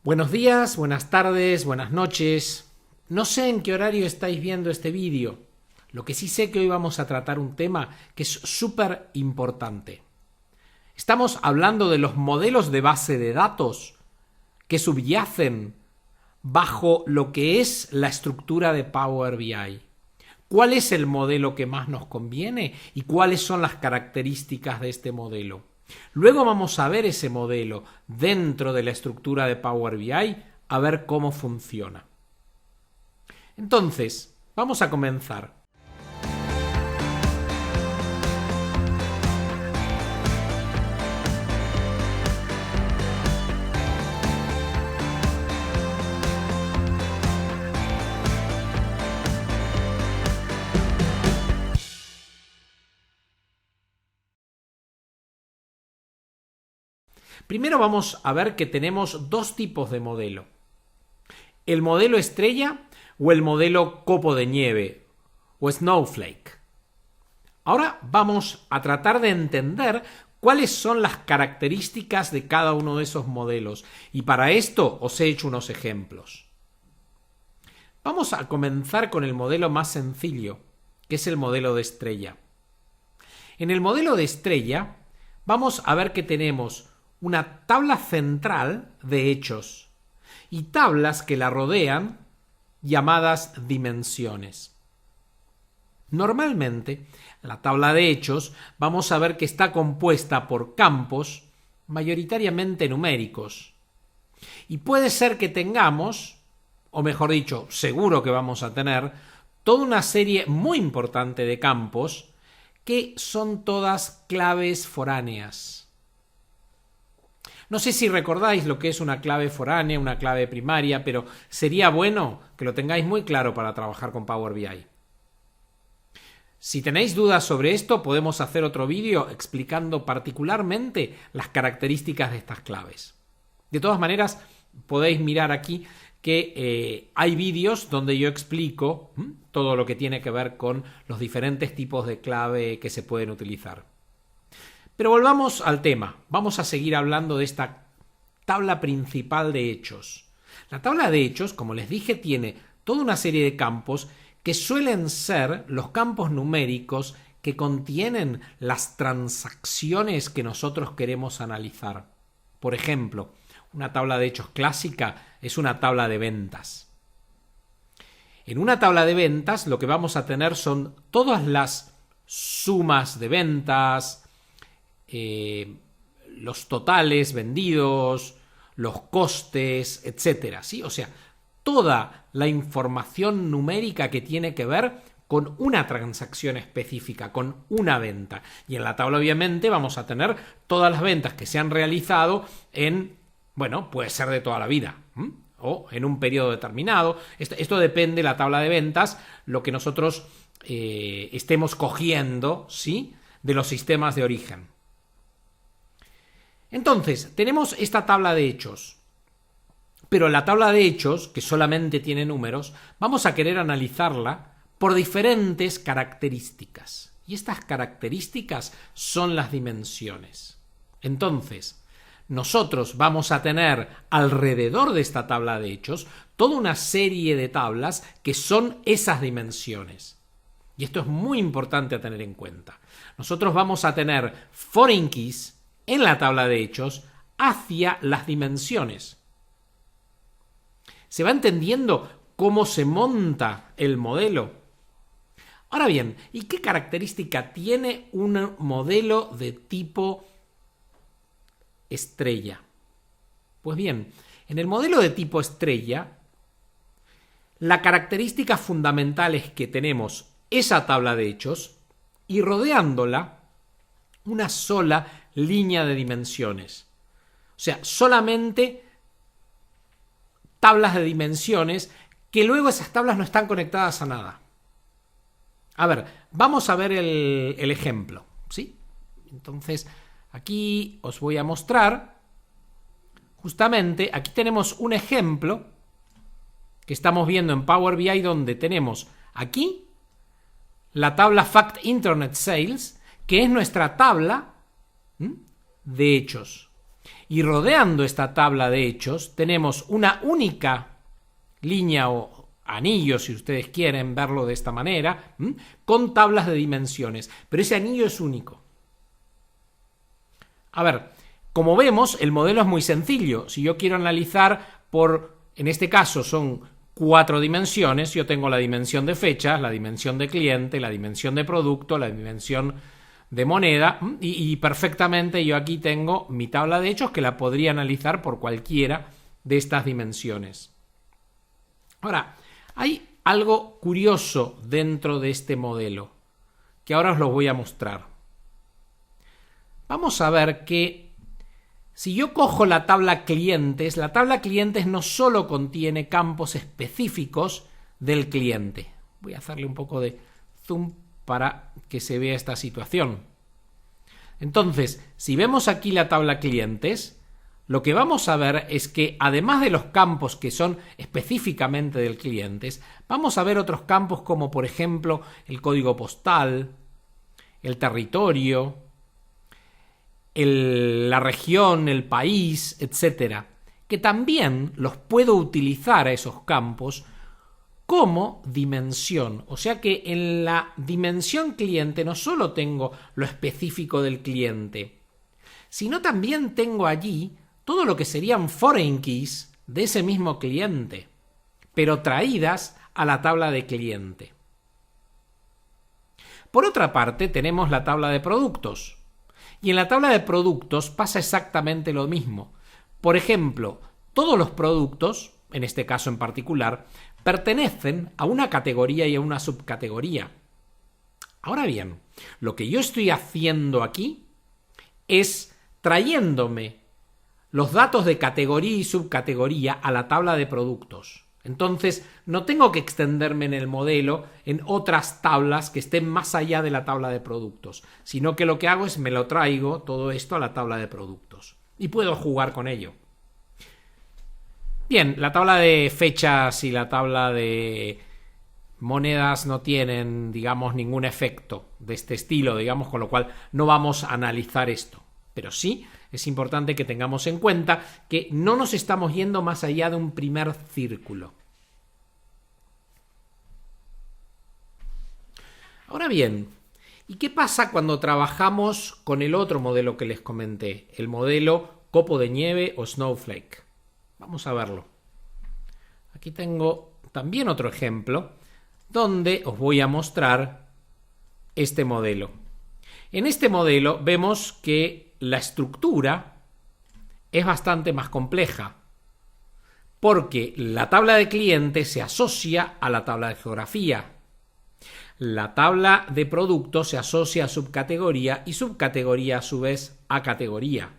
Buenos días, buenas tardes, buenas noches. No sé en qué horario estáis viendo este vídeo. Lo que sí sé que hoy vamos a tratar un tema que es súper importante. Estamos hablando de los modelos de base de datos que subyacen bajo lo que es la estructura de Power BI. ¿Cuál es el modelo que más nos conviene y cuáles son las características de este modelo? Luego vamos a ver ese modelo dentro de la estructura de Power BI, a ver cómo funciona. Entonces, vamos a comenzar. Primero vamos a ver que tenemos dos tipos de modelo. El modelo estrella o el modelo copo de nieve o snowflake. Ahora vamos a tratar de entender cuáles son las características de cada uno de esos modelos y para esto os he hecho unos ejemplos. Vamos a comenzar con el modelo más sencillo, que es el modelo de estrella. En el modelo de estrella vamos a ver que tenemos una tabla central de hechos y tablas que la rodean llamadas dimensiones. Normalmente, la tabla de hechos vamos a ver que está compuesta por campos mayoritariamente numéricos. Y puede ser que tengamos, o mejor dicho, seguro que vamos a tener, toda una serie muy importante de campos que son todas claves foráneas. No sé si recordáis lo que es una clave foránea, una clave primaria, pero sería bueno que lo tengáis muy claro para trabajar con Power BI. Si tenéis dudas sobre esto, podemos hacer otro vídeo explicando particularmente las características de estas claves. De todas maneras, podéis mirar aquí que hay vídeos donde yo explico todo lo que tiene que ver con los diferentes tipos de clave que se pueden utilizar. Pero volvamos al tema. Vamos a seguir hablando de esta tabla principal de hechos. La tabla de hechos, como les dije, tiene toda una serie de campos que suelen ser los campos numéricos que contienen las transacciones que nosotros queremos analizar. Por ejemplo, una tabla de hechos clásica es una tabla de ventas. En una tabla de ventas lo que vamos a tener son todas las sumas de ventas, los totales vendidos, los costes, etcétera, ¿sí? O sea, toda la información numérica que tiene que ver con una transacción específica, con una venta. Y en la tabla, obviamente, vamos a tener todas las ventas que se han realizado en, bueno, puede ser de toda la vida, o en un periodo determinado. Esto depende de la tabla de ventas, lo que nosotros estemos cogiendo, ¿sí?, de los sistemas de origen. Entonces, tenemos esta tabla de hechos, pero la tabla de hechos, que solamente tiene números, vamos a querer analizarla por diferentes características. Y estas características son las dimensiones. Entonces, nosotros vamos a tener alrededor de esta tabla de hechos toda una serie de tablas que son esas dimensiones. Y esto es muy importante a tener en cuenta. Nosotros vamos a tener foreign keys en la tabla de hechos hacia las dimensiones. ¿Se va entendiendo cómo se monta el modelo? Ahora bien, ¿y qué característica tiene un modelo de tipo estrella? Pues bien, en el modelo de tipo estrella, la característica fundamental es que tenemos esa tabla de hechos y rodeándola una sola línea de dimensiones. O sea, solamente tablas de dimensiones que luego esas tablas no están conectadas a nada. A ver, vamos a ver el ejemplo, ¿sí? Entonces, aquí os voy a mostrar, justamente, aquí tenemos un ejemplo que estamos viendo en Power BI donde tenemos aquí la tabla Fact Internet Sales, que es nuestra tabla de hechos. Y rodeando esta tabla de hechos tenemos una única línea o anillo, si ustedes quieren verlo de esta manera, con tablas de dimensiones. Pero ese anillo es único. A ver, como vemos, el modelo es muy sencillo. Si yo quiero analizar en este caso son 4 dimensiones, yo tengo la dimensión de fechas, la dimensión de cliente, la dimensión de producto, la dimensión de moneda, y perfectamente yo aquí tengo mi tabla de hechos que la podría analizar por cualquiera de estas dimensiones. Ahora, hay algo curioso dentro de este modelo que ahora os lo voy a mostrar. Vamos a ver que si yo cojo la tabla clientes no solo contiene campos específicos del cliente. Voy a hacerle un poco de zoom para que se vea esta situación. Entonces, si vemos aquí la tabla clientes, lo que vamos a ver es que además de los campos que son específicamente del cliente, vamos a ver otros campos como por ejemplo el código postal, el territorio, la región, el país, etcétera, que también los puedo utilizar a esos campos como dimensión. O sea que en la dimensión cliente no solo tengo lo específico del cliente, sino también tengo allí todo lo que serían foreign keys de ese mismo cliente, pero traídas a la tabla de cliente. Por otra parte, tenemos la tabla de productos. Y en la tabla de productos pasa exactamente lo mismo. Por ejemplo, todos los productos, en este caso en particular, pertenecen a una categoría y a una subcategoría. Ahora bien, lo que yo estoy haciendo aquí es trayéndome los datos de categoría y subcategoría a la tabla de productos. Entonces, no tengo que extenderme en el modelo en otras tablas que estén más allá de la tabla de productos, sino que lo que hago es me lo traigo todo esto a la tabla de productos y puedo jugar con ello. Bien, la tabla de fechas y la tabla de monedas no tienen, digamos, ningún efecto de este estilo, digamos, con lo cual no vamos a analizar esto. Pero sí es importante que tengamos en cuenta que no nos estamos yendo más allá de un primer círculo. Ahora bien, ¿y qué pasa cuando trabajamos con el otro modelo que les comenté? El modelo copo de nieve o snowflake. Vamos a verlo. Aquí tengo también otro ejemplo donde os voy a mostrar este modelo. En este modelo vemos que la estructura es bastante más compleja porque la tabla de cliente se asocia a la tabla de geografía. La tabla de producto se asocia a subcategoría y subcategoría a su vez a categoría.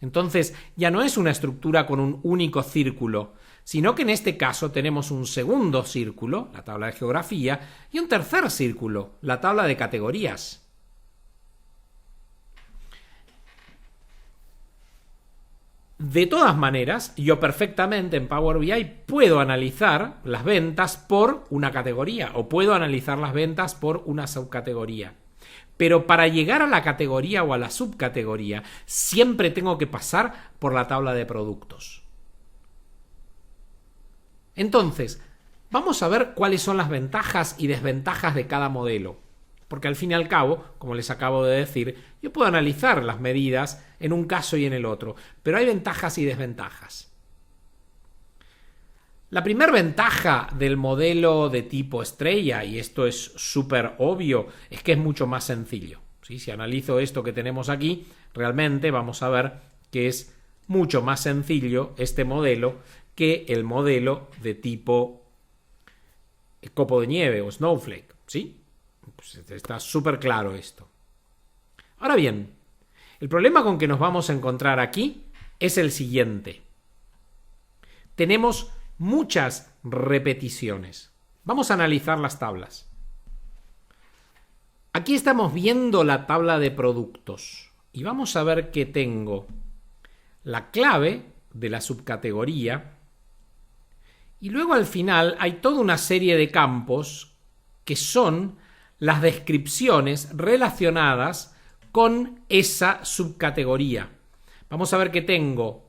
Entonces ya no es una estructura con un único círculo, sino que en este caso tenemos un segundo círculo, la tabla de geografía, y un tercer círculo, la tabla de categorías. De todas maneras, yo perfectamente en Power BI puedo analizar las ventas por una categoría o puedo analizar las ventas por una subcategoría. Pero para llegar a la categoría o a la subcategoría, siempre tengo que pasar por la tabla de productos. Entonces, vamos a ver cuáles son las ventajas y desventajas de cada modelo. Porque al fin y al cabo, como les acabo de decir, yo puedo analizar las medidas en un caso y en el otro, pero hay ventajas y desventajas. La primera ventaja del modelo de tipo estrella, y esto es súper obvio, es que es mucho más sencillo. ¿Sí? Si analizo esto que tenemos aquí, realmente vamos a ver que es mucho más sencillo este modelo que el modelo de tipo copo de nieve o snowflake. ¿Sí? Pues está súper claro esto. Ahora bien, el problema con que nos vamos a encontrar aquí es el siguiente. Tenemos muchas repeticiones. Vamos a analizar las tablas. Aquí estamos viendo la tabla de productos y vamos a ver que tengo la clave de la subcategoría y luego al final hay toda una serie de campos que son las descripciones relacionadas con esa subcategoría. vamos a ver que tengo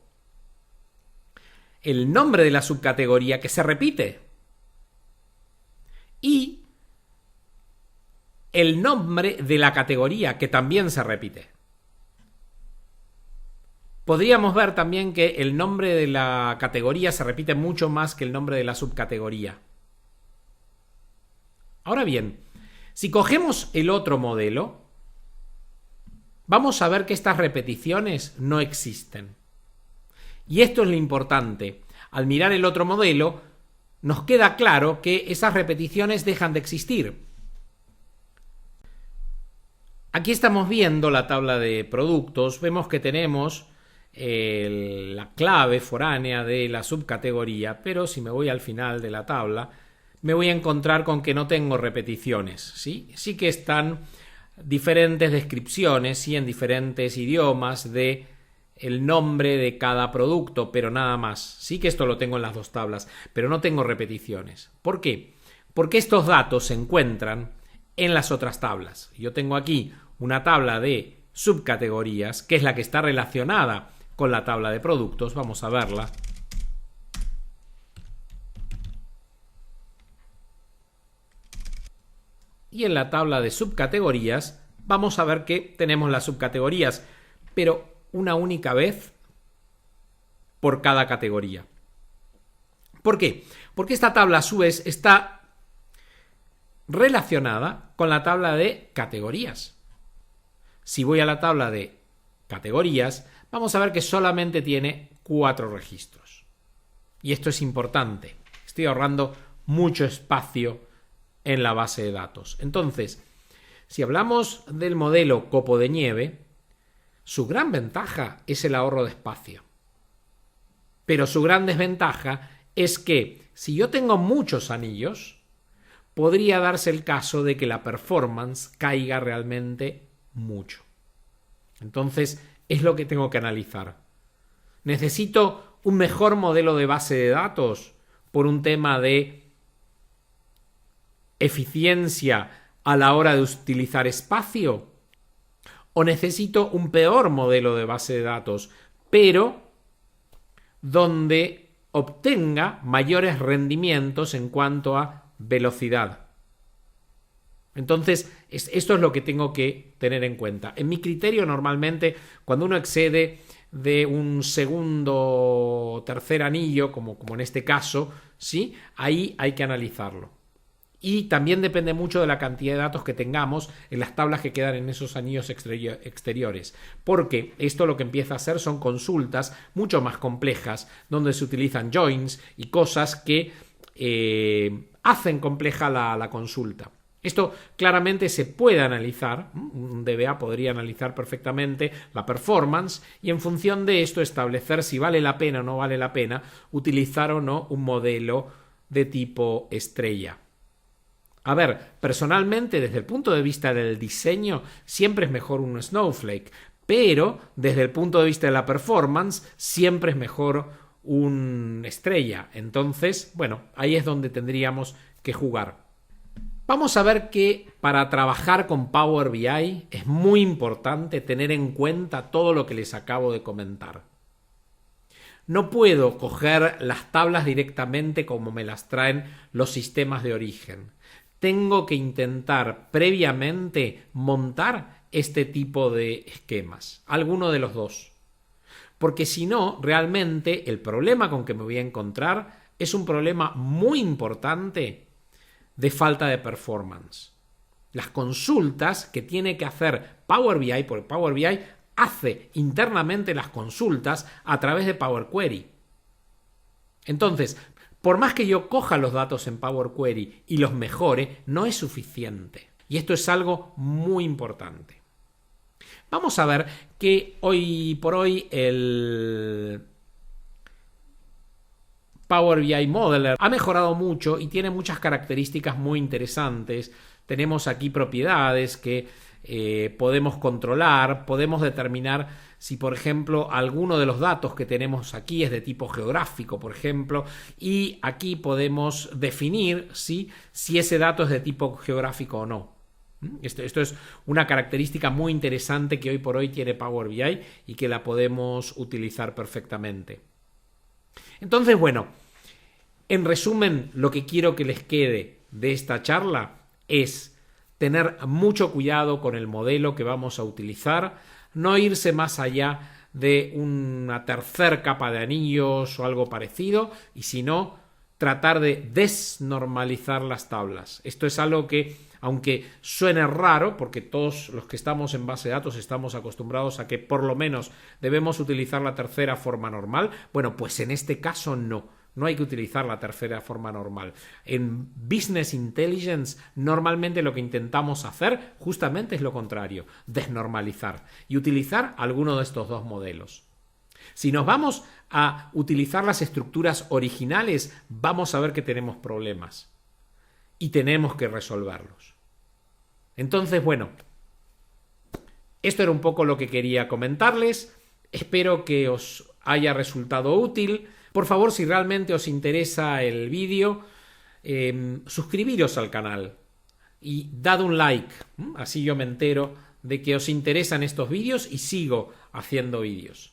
el nombre de la subcategoría que se repite y el nombre de la categoría que también se repite. Podríamos ver también que el nombre de la categoría se repite mucho más que el nombre de la subcategoría. Ahora bien, si cogemos el otro modelo, vamos a ver que estas repeticiones no existen. Y esto es lo importante. Al mirar el otro modelo, nos queda claro que esas repeticiones dejan de existir. Aquí estamos viendo la tabla de productos. Vemos que tenemos la clave foránea de la subcategoría, pero si me voy al final de la tabla, me voy a encontrar con que no tengo repeticiones, ¿sí? Sí que están diferentes descripciones, ¿sí? En diferentes idiomas de el nombre de cada producto, pero nada más. Sí que esto lo tengo en las dos tablas, pero no tengo repeticiones. ¿Por qué? Porque estos datos se encuentran en las otras tablas. Yo tengo aquí una tabla de subcategorías, que es la que está relacionada con la tabla de productos. Vamos a verla. Y en la tabla de subcategorías vamos a ver que tenemos las subcategorías, pero una única vez por cada categoría. ¿Por qué? Porque esta tabla a su vez está relacionada con la tabla de categorías. Si voy a la tabla de categorías, vamos a ver que solamente tiene 4 registros. Y esto es importante. Estoy ahorrando mucho espacio en la base de datos. Entonces, si hablamos del modelo copo de nieve, su gran ventaja es el ahorro de espacio. Pero su gran desventaja es que si yo tengo muchos anillos, podría darse el caso de que la performance caiga realmente mucho. Entonces, es lo que tengo que analizar. ¿Necesito un mejor modelo de base de datos por un tema de eficiencia a la hora de utilizar espacio? ¿O necesito un peor modelo de base de datos, pero donde obtenga mayores rendimientos en cuanto a velocidad? Entonces, esto es lo que tengo que tener en cuenta. En mi criterio, normalmente, cuando uno excede de un segundo o tercer anillo, como en este caso, ¿sí? Ahí hay que analizarlo. Y también depende mucho de la cantidad de datos que tengamos en las tablas que quedan en esos anillos exteriores. Porque esto lo que empieza a hacer son consultas mucho más complejas, donde se utilizan joins y cosas que hacen compleja la consulta. Esto claramente se puede analizar, un DBA podría analizar perfectamente la performance y en función de esto establecer si vale la pena o no vale la pena utilizar o no un modelo de tipo estrella. A ver, personalmente, desde el punto de vista del diseño, siempre es mejor un Snowflake, pero desde el punto de vista de la performance, siempre es mejor un estrella. Entonces, bueno, ahí es donde tendríamos que jugar. Vamos a ver que para trabajar con Power BI es muy importante tener en cuenta todo lo que les acabo de comentar. No puedo coger las tablas directamente como me las traen los sistemas de origen. Tengo que intentar previamente montar este tipo de esquemas, alguno de los dos. Porque si no, realmente el problema con que me voy a encontrar es un problema muy importante de falta de performance. Las consultas que tiene que hacer Power BI, porque Power BI hace internamente las consultas a través de Power Query. Entonces, por más que yo coja los datos en Power Query y los mejore, no es suficiente. Y esto es algo muy importante. Vamos a ver que hoy por hoy el Power BI Modeler ha mejorado mucho y tiene muchas características muy interesantes. Tenemos aquí propiedades que podemos controlar, podemos determinar si, por ejemplo, alguno de los datos que tenemos aquí es de tipo geográfico, por ejemplo, y aquí podemos definir si ese dato es de tipo geográfico o no. Esto es una característica muy interesante que hoy por hoy tiene Power BI y que la podemos utilizar perfectamente. Entonces, bueno, en resumen, lo que quiero que les quede de esta charla es tener mucho cuidado con el modelo que vamos a utilizar, no irse más allá de una tercera capa de anillos o algo parecido, y si no, tratar de desnormalizar las tablas. Esto es algo que, aunque suene raro, porque todos los que estamos en base de datos estamos acostumbrados a que por lo menos debemos utilizar la tercera forma normal, bueno, pues en este caso no. No hay que utilizar la tercera forma normal. En Business Intelligence normalmente lo que intentamos hacer justamente es lo contrario, desnormalizar y utilizar alguno de estos dos modelos. Si nos vamos a utilizar las estructuras originales, vamos a ver que tenemos problemas y tenemos que resolverlos. Entonces, bueno, esto era un poco lo que quería comentarles. Espero que os haya resultado útil. Por favor, si realmente os interesa el vídeo, suscribiros al canal y dad un like. Así yo me entero de que os interesan estos vídeos y sigo haciendo vídeos.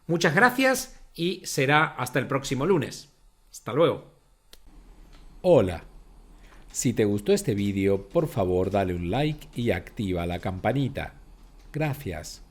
Muchas gracias y será hasta el próximo lunes. Hasta luego. Hola. Si te gustó este vídeo, por favor dale un like y activa la campanita. Gracias.